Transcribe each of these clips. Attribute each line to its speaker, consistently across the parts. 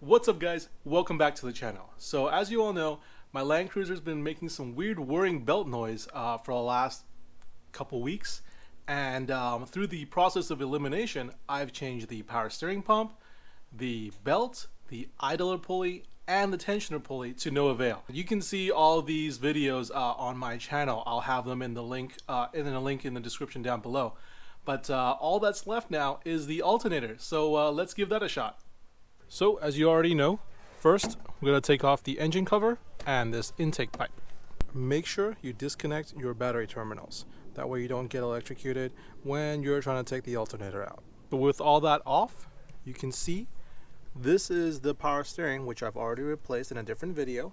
Speaker 1: What's up guys, welcome back to the channel. So as you all know, my Landcruiser's been making some weird whirring belt noise for the last couple weeks, and through the process of elimination I've changed the power steering pump, the belt, the idler pulley, and the tensioner pulley to no avail. You can see all these videos on my channel. I'll have them in the link in the description down below. But all that's left now is the alternator, so let's give that a shot. So as you already know, first we're going to take off the engine cover and this intake pipe. Make sure you disconnect your battery terminals. That way you don't get electrocuted when you're trying to take the alternator out. But with all that off, you can see this is the power steering, which I've already replaced in a different video.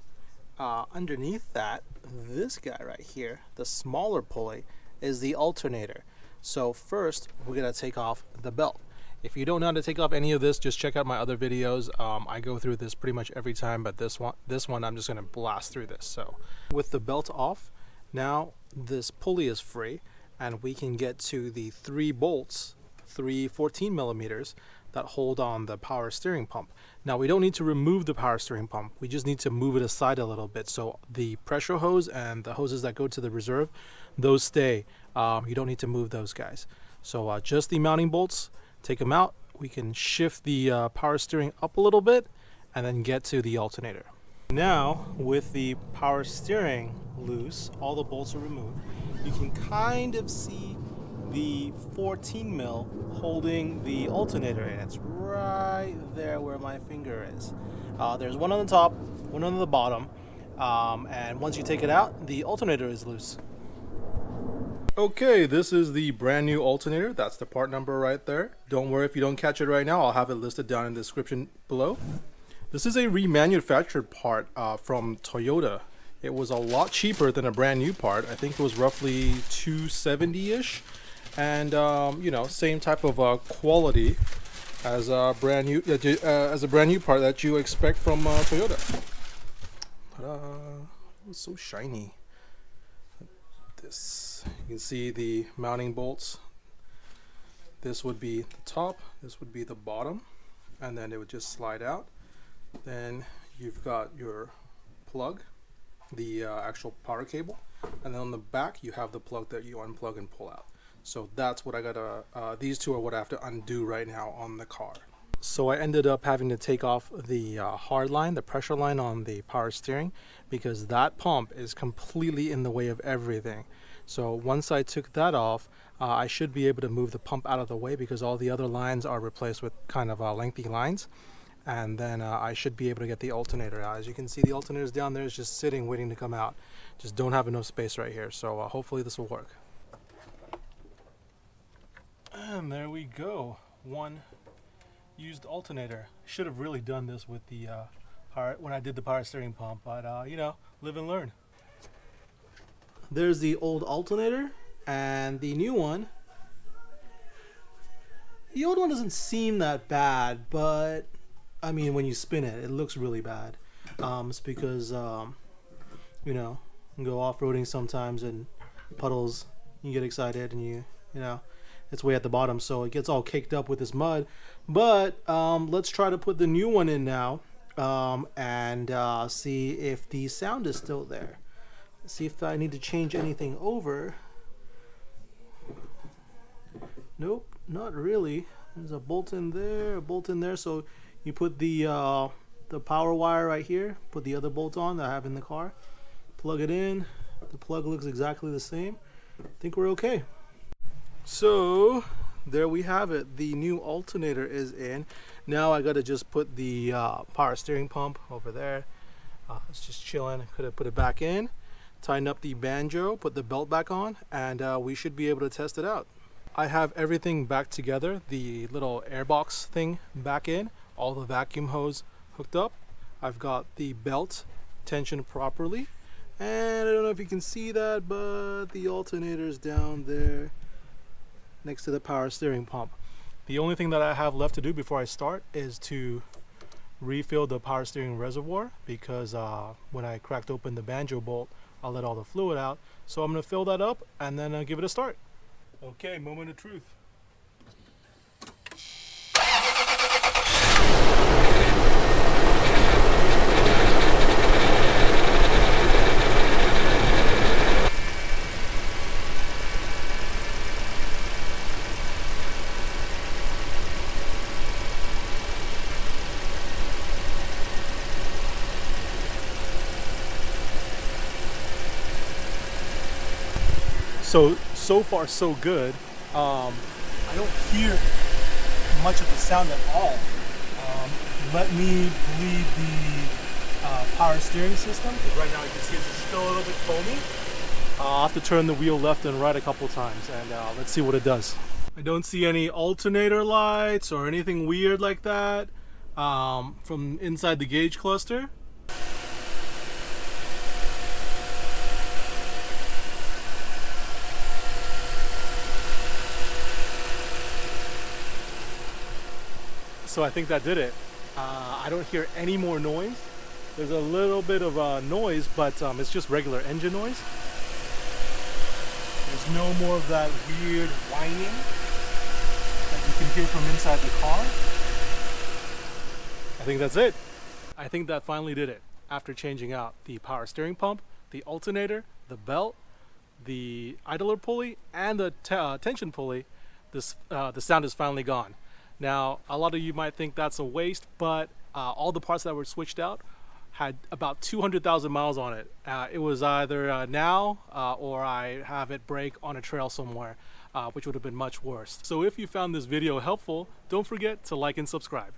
Speaker 1: Underneath that, this guy right here, the smaller pulley, is the alternator. So first we're going to take off the belt. If you don't know how to take off any of this, just check out my other videos. I go through this pretty much every time, but this one I'm just going to blast through this. So with the belt off, now this pulley is free and we can get to the 3 bolts, 3 14 millimeters that hold on the power steering pump. Now we don't need to remove the power steering pump, we just need to move it aside a little bit. So the pressure hose and the hoses that go to the reserve, those stay. You don't need to move those guys. So just the mounting bolts, take them out. We can shift the power steering up a little bit and then get to the alternator. Now with the power steering loose, all the bolts are removed, you can kind of see the 14 mil holding the alternator in. It's right there where my finger is. There's one on the top, one on the bottom, and once you take it out, the alternator is loose. Okay, this is the brand new alternator. That's the part number right there. Don't worry if you don't catch it right now, I'll have it listed down in the description below. This is a remanufactured part from Toyota. It was a lot cheaper than a brand new part. I think it was roughly $270-ish. And you know, same type of quality as a brand new part that you expect from Toyota. Ta-da! It's so shiny. This, you can see the mounting bolts. This would be the top, this would be the bottom, and then it would just slide out. Then you've got your plug, the actual power cable, and then on the back you have the plug that you unplug and pull out. So that's what I gotta, these two are what I have to undo right now on the car. So I ended up having to take off the hard line, the pressure line on the power steering, because that pump is completely in the way of everything. So once I took that off, I should be able to move the pump out of the way because all the other lines are replaced with kind of lengthy lines. And then I should be able to get the alternator out. As you can see, the alternator is down there, is just sitting waiting to come out. Just don't have enough space right here. So hopefully this will work. And there we go. One used alternator. Should have really done this with the when I did the power steering pump, but you know, live and learn. There's the old alternator and the new one. The old one doesn't seem that bad, but I mean, when you spin it, it looks really bad. It's because you know, you go off-roading sometimes and puddles, you get excited and you know, it's way at the bottom, so it gets all caked up with this mud. But let's try to put the new one in now and see if the sound is still there. See if I need to change anything over. Nope, not really. There's a bolt in there, a bolt in there. So you put the power wire right here, put the other bolt on that I have in the car, plug it in. The plug looks exactly the same. I think we're okay. So there we have it. The new alternator is in. Now I gotta just put the power steering pump over there. It's just chilling. Could have put it back in, tighten up the banjo, put the belt back on, and we should be able to test it out. I have everything back together. The little airbox thing back in, all the vacuum hose hooked up. I've got the belt tensioned properly, and I don't know if you can see that, but the alternator's down there next to the power steering pump. The only thing that I have left to do before I start is to refill the power steering reservoir, because when I cracked open the banjo bolt, I let all the fluid out. So I'm going to fill that up and then give it a start. Okay, moment of truth. So far so good. I don't hear much of the sound at all. Let me bleed the power steering system, because right now you can see it's still a little bit foamy. I'll have to turn the wheel left and right a couple times, and let's see what it does. I don't see any alternator lights or anything weird like that from inside the gauge cluster. So I think that did it. I don't hear any more noise. There's a little bit of noise, but it's just regular engine noise. There's no more of that weird whining that you can hear from inside the car. I think that's it. I think that finally did it. After changing out the power steering pump, the alternator, the belt, the idler pulley, and the tension pulley, the sound is finally gone. Now, a lot of you might think that's a waste, but all the parts that were switched out had about 200,000 miles on it. It was either now or I have it break on a trail somewhere, which would have been much worse. So if you found this video helpful, don't forget to like and subscribe.